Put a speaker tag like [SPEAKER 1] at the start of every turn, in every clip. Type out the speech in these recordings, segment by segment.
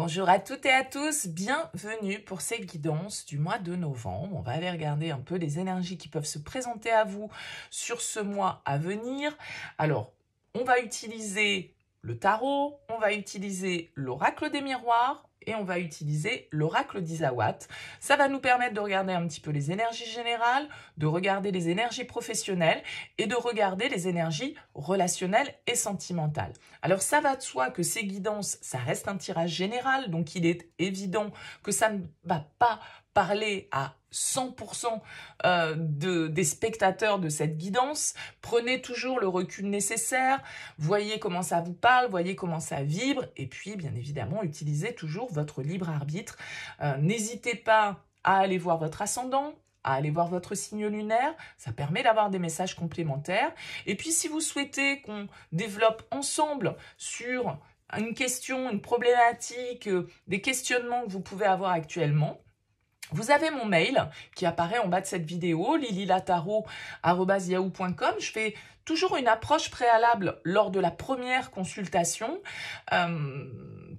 [SPEAKER 1] Bonjour à toutes et à tous, bienvenue pour ces guidances du mois de novembre. On va aller regarder un peu les énergies qui peuvent se présenter à vous sur ce mois à venir. Alors, on va utiliser le tarot, on va utiliser l'oracle des miroirs et on va utiliser l'oracle d'Isawat. Ça va nous permettre de regarder un petit peu les énergies générales, de regarder les énergies professionnelles et de regarder les énergies relationnelles et sentimentales. Alors ça va de soi que ces guidances, ça reste un tirage général, donc il est évident que ça ne va pas parler à 100% des spectateurs de cette guidance. Prenez toujours le recul nécessaire, voyez comment ça vous parle, voyez comment ça vibre, et puis bien évidemment, utilisez toujours votre libre arbitre. N'hésitez pas à aller voir votre ascendant, à aller voir votre signe lunaire, ça permet d'avoir des messages complémentaires. Et puis si vous souhaitez qu'on développe ensemble sur une question, une problématique, des questionnements que vous pouvez avoir actuellement, vous avez mon mail qui apparaît en bas de cette vidéo, lililataro@yahoo.com. Je fais toujours une approche préalable lors de la première consultation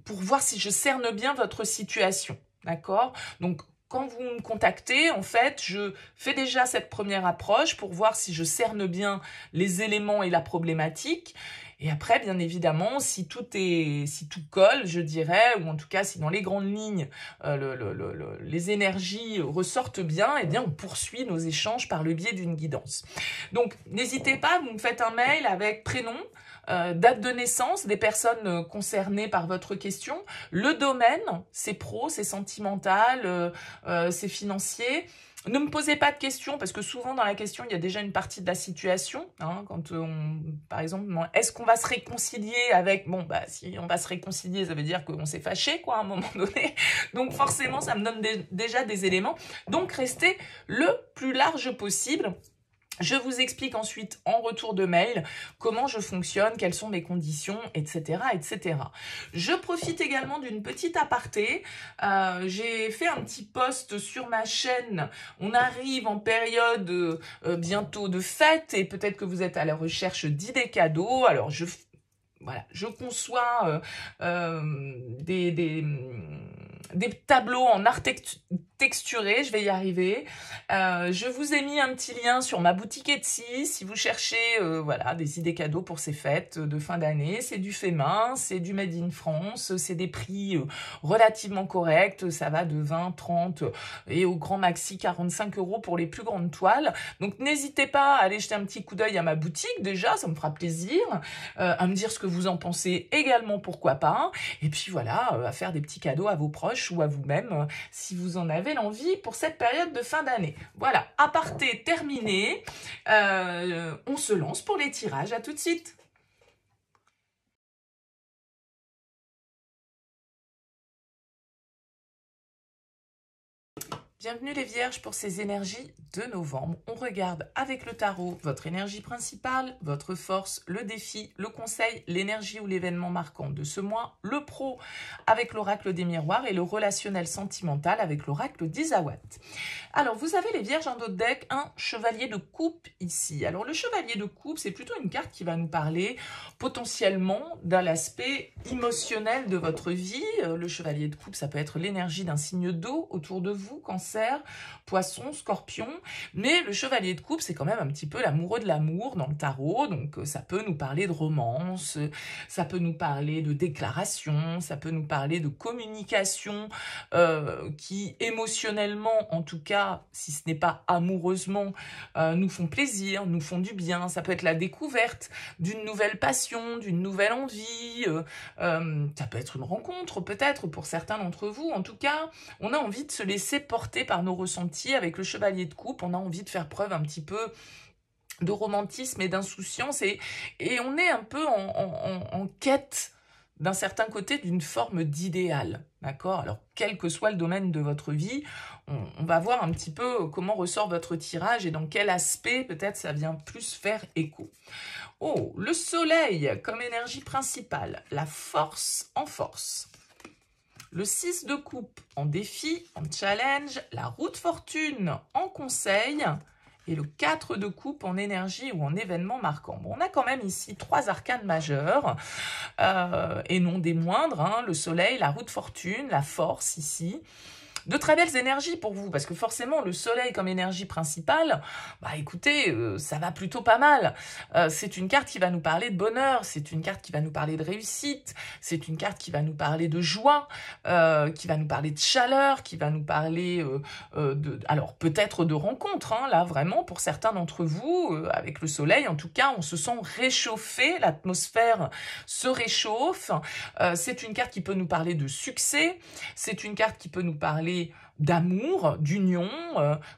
[SPEAKER 1] pour voir si je cerne bien votre situation. D'accord? Donc, quand vous me contactez, en fait, je fais déjà cette première approche pour voir si je cerne bien les éléments et la problématique. Et après, bien évidemment, si tout colle, je dirais, ou en tout cas, si dans les grandes lignes, les énergies ressortent bien, eh bien, on poursuit nos échanges par le biais d'une guidance. Donc, n'hésitez pas, vous me faites un mail avec prénom, date de naissance des personnes concernées par votre question, le domaine, c'est pro, c'est sentimental, c'est financier. Ne me posez pas de questions, parce que souvent dans la question, il y a déjà une partie de la situation. Hein, par exemple, est-ce qu'on va se réconcilier avec... Bon, bah, si on va se réconcilier, ça veut dire qu'on s'est fâché, quoi, à un moment donné. Donc forcément, ça me donne déjà des éléments. Donc restez le plus large possible. Je vous explique ensuite en retour de mail comment je fonctionne, quelles sont mes conditions, etc., etc. Je profite également d'une petite aparté. J'ai fait un petit post sur ma chaîne. On arrive en période bientôt de fête et peut-être que vous êtes à la recherche d'idées cadeaux. Alors, je conçois des tableaux en art texturé, je vais y arriver. Je vous ai mis un petit lien sur ma boutique Etsy si vous cherchez voilà, des idées cadeaux pour ces fêtes de fin d'année. C'est du fait main, c'est du made in France, c'est des prix relativement corrects, ça va de 20, 30 et au grand maxi 45 € pour les plus grandes toiles. Donc n'hésitez pas à aller jeter un petit coup d'œil à ma boutique déjà, ça me fera plaisir, à me dire ce que vous en pensez également, pourquoi pas. Et puis voilà, à faire des petits cadeaux à vos proches ou à vous-même si vous en avez l'envie pour cette période de fin d'année. Voilà, aparté terminé. On se lance pour les tirages. À tout de suite. Bienvenue les Vierges pour ces énergies de novembre. On regarde avec le tarot votre énergie principale, votre force, le défi, le conseil, l'énergie ou l'événement marquant de ce mois, le pro avec l'oracle des miroirs et le relationnel sentimental avec l'oracle d'Isawat. Alors, vous avez les Vierges en dos de deck, un chevalier de coupe ici. Alors, le chevalier de coupe, c'est plutôt une carte qui va nous parler potentiellement d'un aspect émotionnel de votre vie. Le chevalier de coupe, ça peut être l'énergie d'un signe d'eau autour de vous, Cancer, Poisson, Scorpion. Mais le chevalier de coupe, c'est quand même un petit peu l'amoureux de l'amour dans le tarot. Donc, ça peut nous parler de romance, ça peut nous parler de déclaration, ça peut nous parler de communication qui, émotionnellement, en tout cas, si ce n'est pas amoureusement, nous font plaisir, nous font du bien. Ça peut être la découverte d'une nouvelle passion, d'une nouvelle envie. Ça peut être une rencontre, peut-être, pour certains d'entre vous. En tout cas, on a envie de se laisser porter par nos ressentis. Avec le chevalier de coupe, on a envie de faire preuve un petit peu de romantisme et d'insouciance. Et on est un peu en quête d'un certain côté d'une forme d'idéal, d'accord? Alors, quel que soit le domaine de votre vie, on va voir un petit peu comment ressort votre tirage et dans quel aspect peut-être ça vient plus faire écho. Oh, le soleil comme énergie principale, la force en force. Le 6 de coupe en défi, en challenge, la roue de fortune en conseil et le 4 de coupe en énergie ou en événement marquant. Bon, on a quand même ici 3 arcanes majeurs, et non des moindres, hein, le soleil, la roue de fortune, la force ici. De très belles énergies pour vous, parce que forcément, le soleil comme énergie principale, bah écoutez, ça va plutôt pas mal. C'est une carte qui va nous parler de bonheur, c'est une carte qui va nous parler de réussite, c'est une carte qui va nous parler de joie, qui va nous parler de chaleur, qui va nous parler alors peut-être de rencontres, hein, là vraiment, pour certains d'entre vous, avec le soleil, en tout cas, on se sent réchauffé, l'atmosphère se réchauffe. C'est une carte qui peut nous parler de succès, c'est une carte qui peut nous parler d'amour, d'union,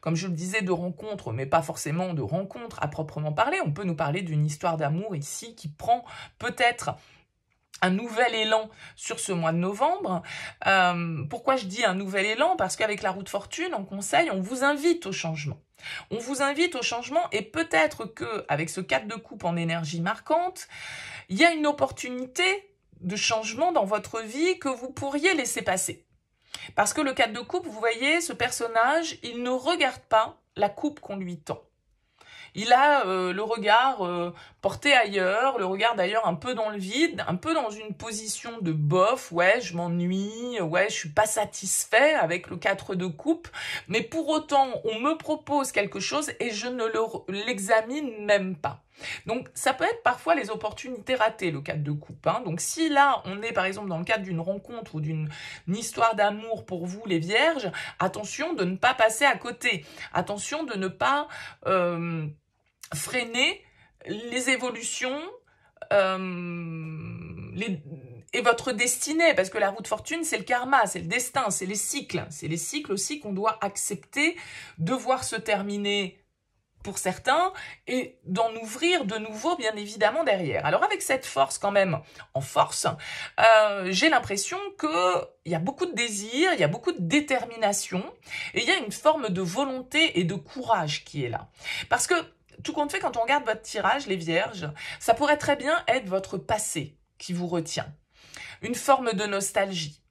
[SPEAKER 1] comme je le disais, de rencontres, mais pas forcément de rencontres à proprement parler. On peut nous parler d'une histoire d'amour ici qui prend peut-être un nouvel élan sur ce mois de novembre. Pourquoi je dis un nouvel élan? Parce qu'avec la roue de fortune, en conseil, on vous invite au changement. On vous invite au changement et peut-être qu'avec ce 4 de coupe en énergie marquante, il y a une opportunité de changement dans votre vie que vous pourriez laisser passer. Parce que le 4 de coupe, vous voyez, ce personnage, il ne regarde pas la coupe qu'on lui tend. Il a le regard porté ailleurs, le regard d'ailleurs un peu dans le vide, un peu dans une position de bof, ouais, je m'ennuie, ouais, je suis pas satisfait avec le 4 de coupe, mais pour autant, on me propose quelque chose et je ne l'examine même pas. Donc, ça peut être parfois les opportunités ratées, le 4 de coupe. Hein. Donc, si là, on est par exemple dans le cadre d'une rencontre ou d'une histoire d'amour pour vous, les vierges, attention de ne pas passer à côté. Attention de ne pas freiner les évolutions et votre destinée, parce que la roue de fortune, c'est le karma, c'est le destin, c'est les cycles. C'est les cycles aussi qu'on doit accepter de voir se terminer pour certains, et d'en ouvrir de nouveau, bien évidemment, derrière. Alors, avec cette force, quand même, en force, j'ai l'impression qu'il y a beaucoup de désir, il y a beaucoup de détermination, et il y a une forme de volonté et de courage qui est là. Parce que, tout compte fait, quand on regarde votre tirage, les vierges, ça pourrait très bien être votre passé qui vous retient. Une forme de nostalgie.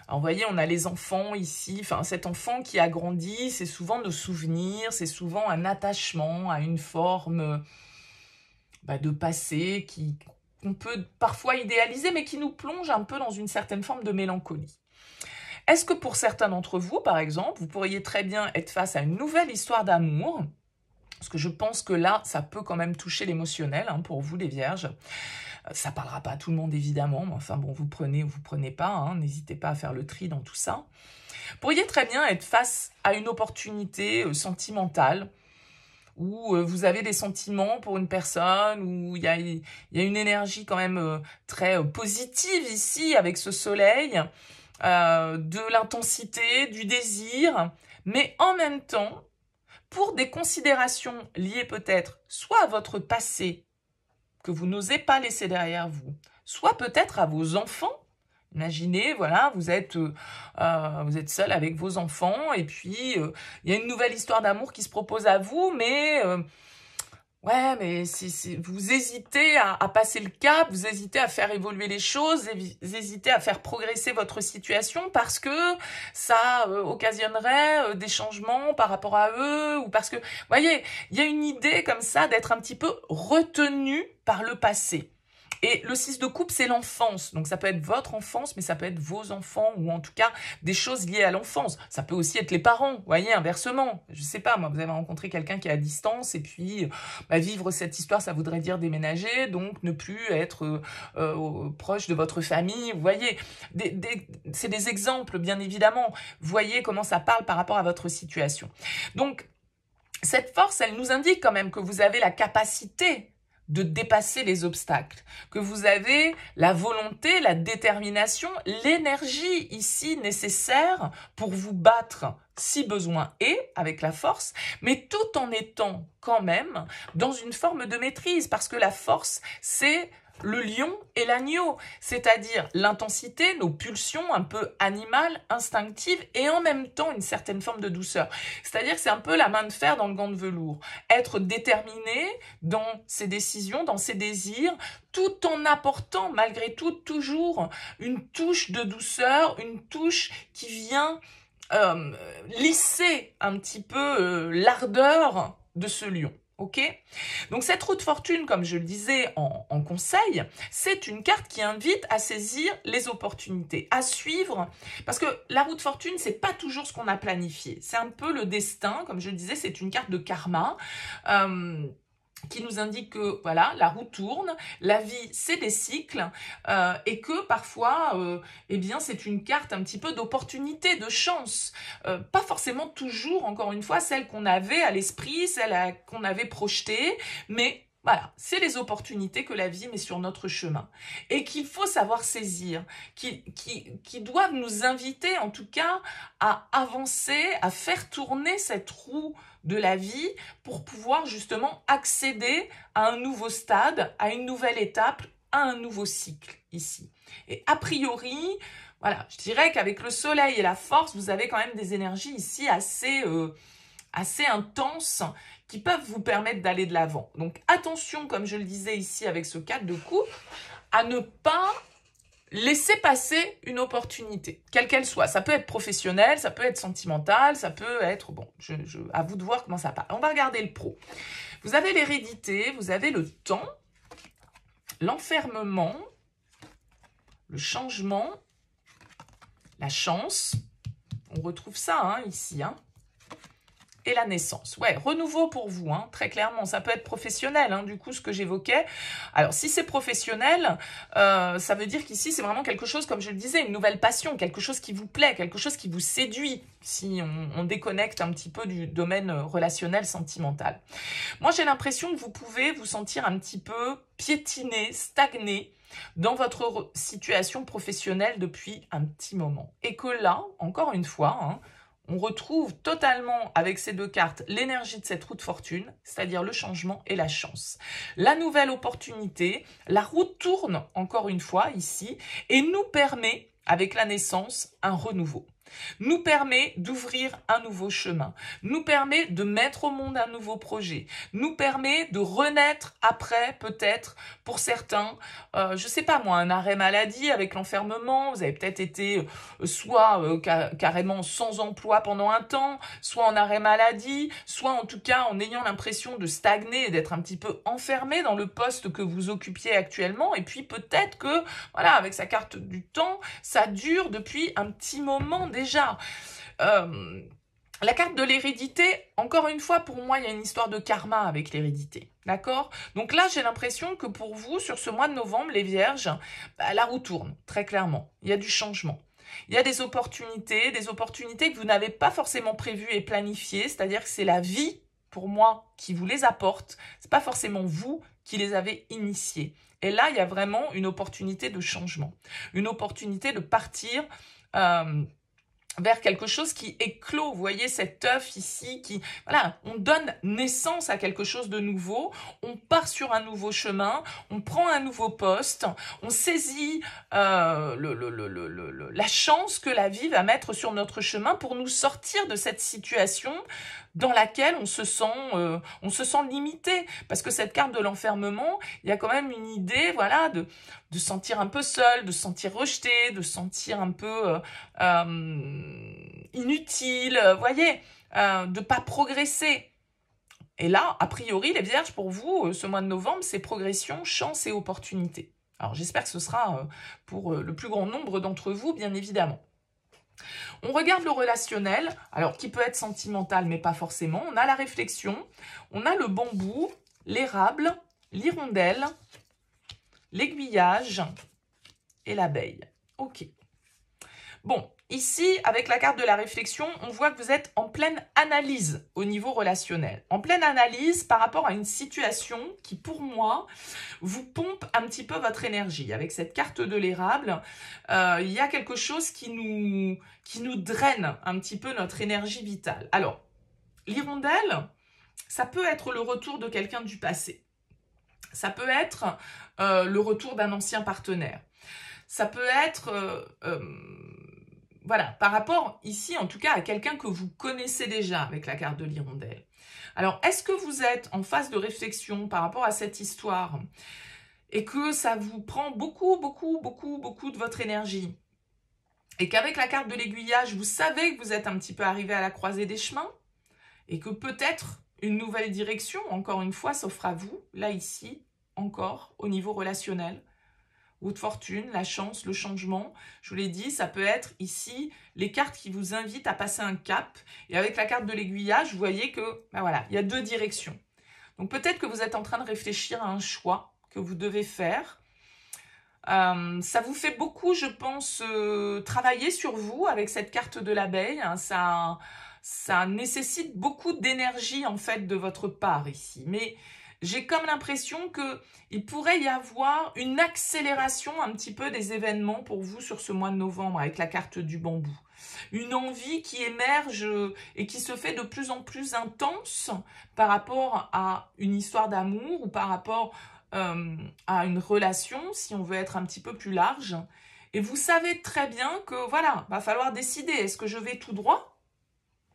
[SPEAKER 1] Alors, vous voyez, on a les enfants ici, enfin, cet enfant qui a grandi, c'est souvent nos souvenirs, c'est souvent un attachement à une forme de passé qu'on peut parfois idéaliser, mais qui nous plonge un peu dans une certaine forme de mélancolie. Est-ce que pour certains d'entre vous, par exemple, vous pourriez très bien être face à une nouvelle histoire d'amour? Parce que je pense que là, ça peut quand même toucher l'émotionnel, hein, pour vous, les vierges. Ça parlera pas à tout le monde, évidemment, mais enfin, bon, vous prenez ou vous prenez pas, hein, n'hésitez pas à faire le tri dans tout ça. Vous pourriez très bien être face à une opportunité sentimentale, où vous avez des sentiments pour une personne, où il y a une énergie quand même très positive ici, avec ce soleil, de l'intensité, du désir, mais en même temps, pour des considérations liées peut-être soit à votre passé, que vous n'osez pas laisser derrière vous, soit peut-être à vos enfants. Imaginez, voilà, vous êtes seul avec vos enfants et puis il y a une nouvelle histoire d'amour qui se propose à vous, mais ouais, mais vous hésitez à passer le cap, vous hésitez à faire évoluer les choses, vous hésitez à faire progresser votre situation parce que ça occasionnerait des changements par rapport à eux, ou parce que, vous voyez, il y a une idée comme ça d'être un petit peu retenu par le passé. Et le 6 de coupe, c'est l'enfance. Donc, ça peut être votre enfance, mais ça peut être vos enfants, ou en tout cas, des choses liées à l'enfance. Ça peut aussi être les parents, vous voyez, inversement. Je sais pas, moi, vous avez rencontré quelqu'un qui est à distance, et puis, vivre cette histoire, ça voudrait dire déménager, donc ne plus être proche de votre famille. Vous voyez, c'est des exemples, bien évidemment. Vous voyez comment ça parle par rapport à votre situation. Donc, cette force, elle nous indique quand même que vous avez la capacité de dépasser les obstacles, que vous avez la volonté, la détermination, l'énergie ici nécessaire pour vous battre si besoin est, avec la force, mais tout en étant quand même dans une forme de maîtrise, parce que la force, c'est le lion et l'agneau, c'est-à-dire l'intensité, nos pulsions un peu animales, instinctives, et en même temps une certaine forme de douceur. C'est-à-dire que c'est un peu la main de fer dans le gant de velours. Être déterminé dans ses décisions, dans ses désirs, tout en apportant malgré tout toujours une touche de douceur, une touche qui vient lisser un petit peu l'ardeur de ce lion. Ok? Donc cette roue de fortune, comme je le disais en conseil, c'est une carte qui invite à saisir les opportunités, à suivre, parce que la roue de fortune, c'est pas toujours ce qu'on a planifié. C'est un peu le destin, comme je le disais, c'est une carte de karma. Qui nous indique que voilà, la roue tourne, la vie c'est des cycles et que parfois eh bien c'est une carte un petit peu d'opportunité, de chance, pas forcément toujours encore une fois celle qu'on avait à l'esprit, celle qu'on avait projetée, mais voilà, c'est les opportunités que la vie met sur notre chemin et qu'il faut savoir saisir, qui doivent nous inviter en tout cas à avancer, à faire tourner cette roue de la vie pour pouvoir justement accéder à un nouveau stade, à une nouvelle étape, à un nouveau cycle ici. Et a priori, voilà, je dirais qu'avec le soleil et la force, vous avez quand même des énergies ici assez intenses qui peuvent vous permettre d'aller de l'avant. Donc attention, comme je le disais ici avec ce 4 de coupe, à ne pas laisser passer une opportunité, quelle qu'elle soit. Ça peut être professionnel, ça peut être sentimental, ça peut être... Bon, à vous de voir comment ça part. On va regarder le pro. Vous avez l'hérédité, vous avez le temps, l'enfermement, le changement, la chance. On retrouve ça hein, ici, hein. Et la naissance. Ouais, renouveau pour vous, hein, très clairement. Ça peut être professionnel, hein, du coup, ce que j'évoquais. Alors, si c'est professionnel, ça veut dire qu'ici, c'est vraiment quelque chose, comme je le disais, une nouvelle passion, quelque chose qui vous plaît, quelque chose qui vous séduit, si on déconnecte un petit peu du domaine relationnel, sentimental. Moi, j'ai l'impression que vous pouvez vous sentir un petit peu piétiné, stagné dans votre situation professionnelle depuis un petit moment. Et que là, encore une fois, hein, on retrouve totalement avec ces deux cartes l'énergie de cette roue de fortune, c'est-à-dire le changement et la chance. La nouvelle opportunité, la roue tourne encore une fois ici et nous permet, avec la naissance, un renouveau. Nous permet d'ouvrir un nouveau chemin, nous permet de mettre au monde un nouveau projet, nous permet de renaître après peut-être pour certains, je sais pas moi, un arrêt maladie avec l'enfermement, vous avez peut-être été soit carrément sans emploi pendant un temps, soit en arrêt maladie, soit en tout cas en ayant l'impression de stagner et d'être un petit peu enfermé dans le poste que vous occupiez actuellement, et puis peut-être que, voilà, avec sa carte du temps, ça dure depuis un petit moment déjà. La carte de l'hérédité, encore une fois, pour moi, il y a une histoire de karma avec l'hérédité, d'accord? Donc là, j'ai l'impression que pour vous, sur ce mois de novembre, les vierges, la roue tourne, très clairement. Il y a du changement. Il y a des opportunités que vous n'avez pas forcément prévues et planifiées, c'est-à-dire que c'est la vie, pour moi, qui vous les apporte. C'est pas forcément vous qui les avez initiées. Et là, il y a vraiment une opportunité de changement, une opportunité de partir vers quelque chose qui éclot. Vous voyez cet œuf ici qui, voilà, on donne naissance à quelque chose de nouveau, on part sur un nouveau chemin, on prend un nouveau poste, on saisit la chance que la vie va mettre sur notre chemin pour nous sortir de cette situation dans laquelle on se sent limité. Parce que cette carte de l'enfermement, il y a quand même une idée, voilà, de se sentir un peu seul, de se sentir rejeté, de se sentir un peu inutile, voyez, de pas progresser. Et là, a priori, les vierges, pour vous, ce mois de novembre, c'est progression, chance et opportunité. Alors, j'espère que ce sera pour le plus grand nombre d'entre vous, bien évidemment. On regarde le relationnel, alors qui peut être sentimental, mais pas forcément. On a la réflexion, on a le bambou, l'érable, l'hirondelle, l'aiguillage et l'abeille. Ok. Bon, ici, avec la carte de la réflexion, on voit que vous êtes en pleine analyse au niveau relationnel. En pleine analyse par rapport à une situation qui, pour moi, vous pompe un petit peu votre énergie. Avec cette carte de l'érable, il y a quelque chose qui nous draine un petit peu notre énergie vitale. Alors, l'hirondelle, ça peut être le retour de quelqu'un du passé. Ça peut être le retour d'un ancien partenaire. Ça peut être... voilà, par rapport ici, en tout cas, à quelqu'un que vous connaissez déjà avec la carte de l'hirondelle. Alors, est-ce que vous êtes en phase de réflexion par rapport à cette histoire et que ça vous prend beaucoup de votre énergie et qu'avec la carte de l'aiguillage, vous savez que vous êtes un petit peu arrivé à la croisée des chemins et que peut-être une nouvelle direction, encore une fois, s'offre à vous, là, ici, encore, au niveau relationnel. Votre fortune, la chance, le changement. Je vous l'ai dit, ça peut être ici les cartes qui vous invitent à passer un cap. Et avec la carte de l'aiguillage, vous voyez que, ben voilà, il y a deux directions. Donc peut-être que vous êtes en train de réfléchir à un choix que vous devez faire. Ça vous fait beaucoup, je pense, travailler sur vous avec cette carte de l'abeille. Hein, ça nécessite beaucoup d'énergie en fait de votre part ici. Mais j'ai comme l'impression qu'il pourrait y avoir une accélération un petit peu des événements pour vous sur ce mois de novembre avec la carte du bambou. Une envie qui émerge et qui se fait de plus en plus intense par rapport à une histoire d'amour ou par rapport à une relation, si on veut être un petit peu plus large. Et vous savez très bien que, voilà, va falloir décider, est-ce que je vais tout droit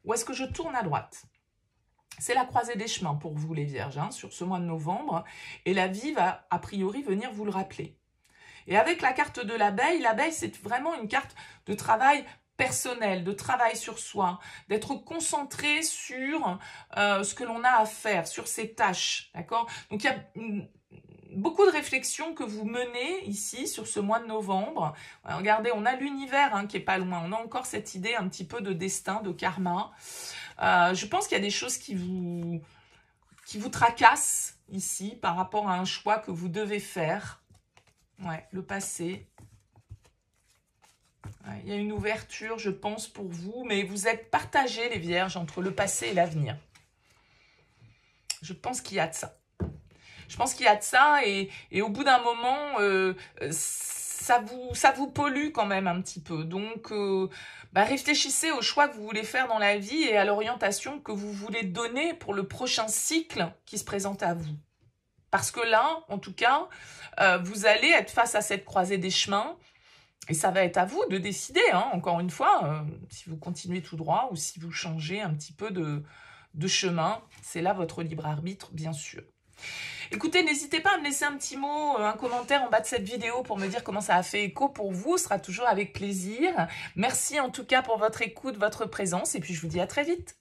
[SPEAKER 1] ou est-ce que je tourne à droite? C'est la croisée des chemins pour vous, les vierges, hein, sur ce mois de novembre. Et la vie va, a priori, venir vous le rappeler. Et avec la carte de l'abeille, c'est vraiment une carte de travail personnel, de travail sur soi, d'être concentré sur ce que l'on a à faire, sur ses tâches, d'accord? Donc, il y a beaucoup de réflexions que vous menez ici sur ce mois de novembre. Regardez, on a l'univers hein, qui est pas loin. On a encore cette idée un petit peu de destin, de karma. Je pense qu'il y a des choses qui vous tracassent ici par rapport à un choix que vous devez faire. Ouais, le passé. Ouais, il y a une ouverture, je pense, pour vous, mais vous êtes partagés, les vierges, entre le passé et l'avenir. Je pense qu'il y a de ça. Je pense qu'il y a de ça et au bout d'un moment, ça vous pollue quand même un petit peu. Donc, réfléchissez aux choix que vous voulez faire dans la vie et à l'orientation que vous voulez donner pour le prochain cycle qui se présente à vous. Parce que là, en tout cas, vous allez être face à cette croisée des chemins et ça va être à vous de décider, hein, encore une fois, si vous continuez tout droit ou si vous changez un petit peu de chemin. C'est là votre libre arbitre, bien sûr. Écoutez, n'hésitez pas à me laisser un petit mot, un commentaire en bas de cette vidéo pour me dire comment ça a fait écho pour vous. Ce sera toujours avec plaisir. Merci en tout cas pour votre écoute, votre présence et puis je vous dis à très vite.